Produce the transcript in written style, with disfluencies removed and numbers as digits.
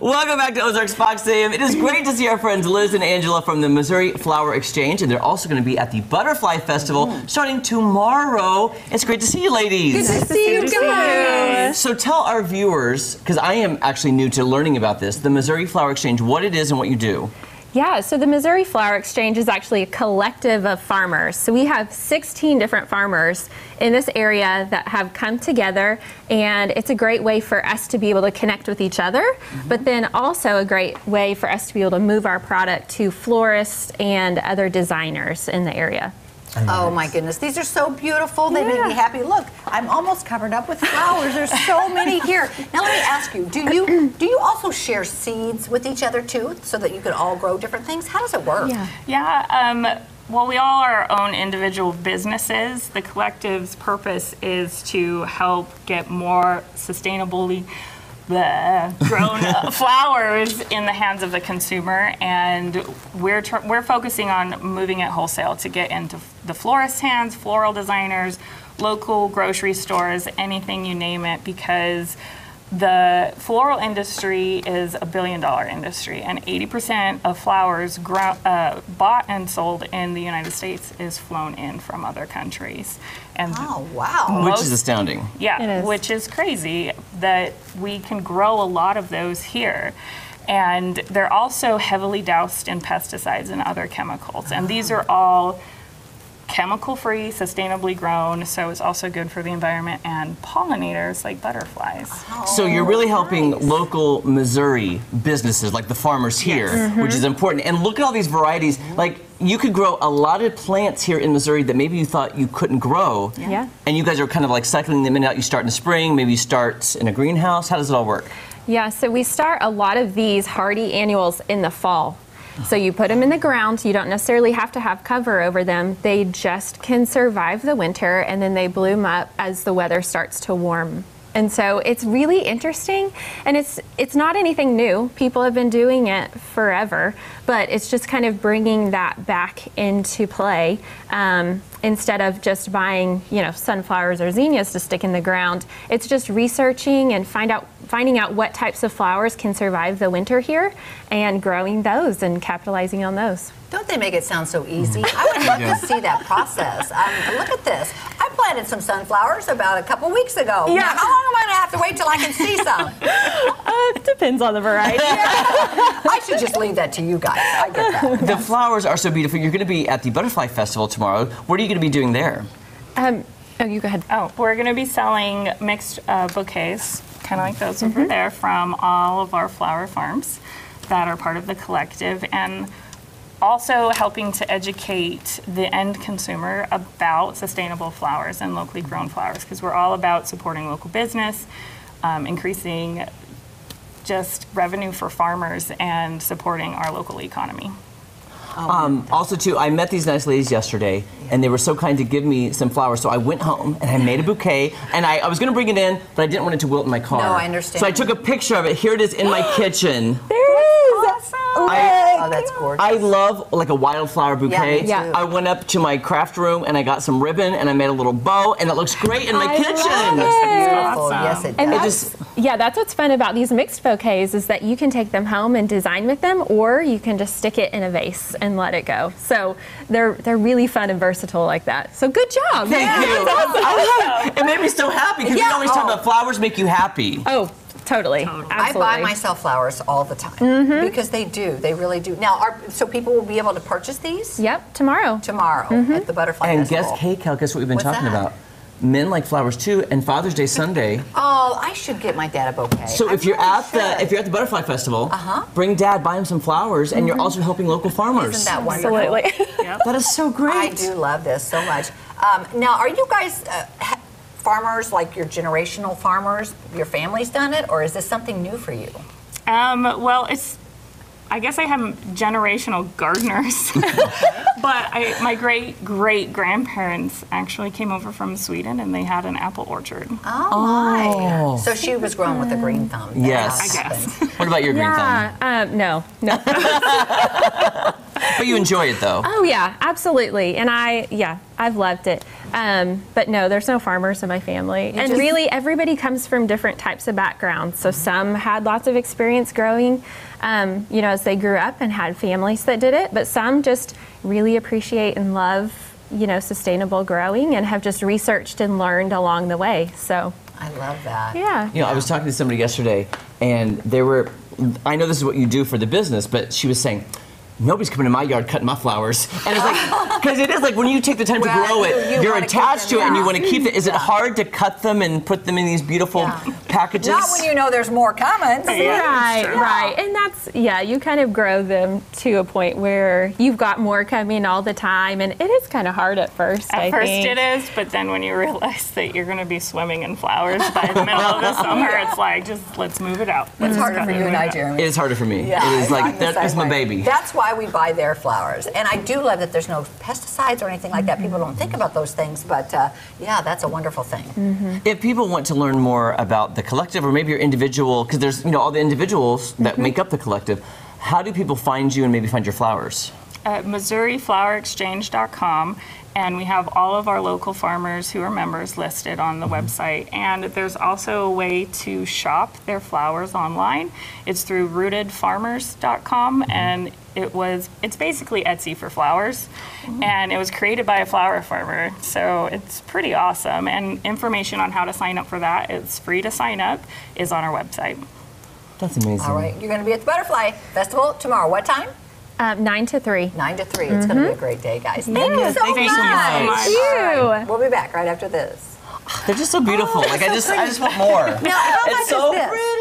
Welcome back to Ozarks Fox AM. It is great to see our friends Liz and Angela from the Missouri Flower Exchange, and they're also going to be at the Butterfly Festival starting tomorrow. It's great to see you, ladies. Good to see you guys. So tell our viewers, because I am actually new to learning about this, the Missouri Flower Exchange, what it is and what you do. Yeah, so the Missouri Flower Exchange is actually a collective of farmers. So we have 16 different farmers in this area that have come together, and it's a great way for us to be able to connect with each other, but then also a great way for us to be able to move our product to florists and other designers in the area. Oh my goodness, these are so beautiful. They make me happy. Look, I'm almost covered up with flowers. There's so many here. Now let me ask you, do you also share seeds with each other too, so that you can all grow different things? How does it work? Well, we all are our own individual businesses. The collective's purpose is to help get more sustainably grown flowers in the hands of the consumer, and we're focusing on moving it wholesale to get into the florist's hands, floral designers, local grocery stores, anything you name it, because the floral industry is $1 billion industry, and 80% of flowers bought and sold in the United States is flown in from other countries. And oh, wow. Which is astounding. Yeah, which is crazy that we can grow a lot of those here. And they're also heavily doused in pesticides and other chemicals. And these are all chemical-free, sustainably grown, so it's also good for the environment and pollinators like butterflies. So you're really helping local Missouri businesses, like the farmers here, which is important. And look at all these varieties. Like, you could grow a lot of plants here in Missouri that maybe you thought you couldn't grow. And you guys are kind of like cycling them in and out. You start in the spring, maybe you start in a greenhouse. How does it all work? Yeah, so we start a lot of these hardy annuals in the fall. So you put them in the ground. You don't necessarily have to have cover over them. They just can survive the winter, and then they bloom up as the weather starts to warm. And so it's really interesting, and it's not anything new. People have been doing it forever, but it's just kind of bringing that back into play. Instead of just buying, sunflowers or zinnias to stick in the ground, it's just researching and finding out what types of flowers can survive the winter here, and growing those and capitalizing on those. Don't they make it sound so easy? I would love to see that process. Look at this. I planted some sunflowers about a couple weeks ago. Yeah. Now, how long am I going to have to wait till I can see some? It depends on the variety. I should just leave that to you guys. I get that. The flowers are so beautiful. You're going to be at the Butterfly Festival tomorrow. What are you going to be doing there? Oh, you go ahead. Oh, we're going to be selling mixed bouquets, kind of like those over there, from all of our flower farms that are part of the collective, and also helping to educate the end consumer about sustainable flowers and locally grown flowers, because we're all about supporting local business, increasing just revenue for farmers, and supporting our local economy. Also, too, I met these nice ladies yesterday, and they were so kind to give me some flowers. So I went home and I made a bouquet, and I was going to bring it in, but I didn't want it to wilt in my car. No, I understand. So I took a picture of it. Here it is in my kitchen. There it is. Awesome. Oh, that's gorgeous. I love like a wildflower bouquet. Yeah, me too. I went up to my craft room and I got some ribbon and I made a little bow, and it looks great in my kitchen. That's beautiful. Yes, it And does. that's what's fun about these mixed bouquets, is that you can take them home and design with them, or you can just stick it in a vase and let it go. So they're really fun and versatile like that. So good job. Thank you. Awesome. It made me so happy, because we always talk about flowers make you happy. Oh, totally. Absolutely. I buy myself flowers all the time because they do. They really do. Now, so people will be able to purchase these? Yep, tomorrow. Tomorrow at the Butterfly And Festival. guess what we've been What's talking that? about? Men like flowers too, and Father's Day Sunday. Oh, I should get my dad a bouquet. So if you're at the Butterfly Festival, bring Dad, buy him some flowers, and you're also helping local farmers. Isn't that wonderful? Absolutely. That is so great. I do love this so much. Now, are you guys farmers, like your generational farmers? Your family's done it, or is this something new for you? Well, I guess I have generational gardeners, but my great-great-grandparents actually came over from Sweden, and they had an apple orchard. Oh, my. So she was grown with a green thumb. Yes. I guess. What about your green thumb? No. But you enjoy it though. Oh yeah, absolutely. And I've loved it. But no, there's no farmers in my family. And really everybody comes from different types of backgrounds. So some had lots of experience growing, as they grew up and had families that did it, but some just really appreciate and love, sustainable growing and have just researched and learned along the way. So I love that. yeah. I was talking to somebody yesterday and I know this is what you do for the business, but she was saying, nobody's coming to my yard cutting my flowers. And it's like, because it is like when you take the time to grow it, you're attached to it and you want to keep it. Is it hard to cut them and put them in these beautiful packages? Not when you know there's more coming. Right. And that's, you kind of grow them to a point where you've got more coming all the time. And it is kind of hard at first, I think. It is, but then when you realize that you're going to be swimming in flowers by the middle of the summer, it's like, just let's move it out. It's harder for you and I, Jeremy. It is harder for me. Yeah, it is like, that is my baby. That's why we buy their flowers. And I do love that there's no pesticides or anything like that. People don't think about those things, but that's a wonderful thing. If people want to learn more about the collective or maybe your individual, because there's all the individuals that make up the collective, how do people find you and maybe find your flowers? MissouriFlowerExchange.com, and we have all of our local farmers who are members listed on the website. And there's also a way to shop their flowers online. It's through rootedfarmers.com, and it's basically Etsy for flowers, and it was created by a flower farmer, so it's pretty awesome. And information on how to sign up for that, it's free to sign up, is on our website. That's amazing. All right, you're going to be at the Butterfly Festival tomorrow. What time? 9 to 3. 9 to 3. It's going to be a great day, guys. Thank you so much. Thank you. All right, we'll be back right after this. They're just so beautiful. I just want more. Now, how much so is this? pretty.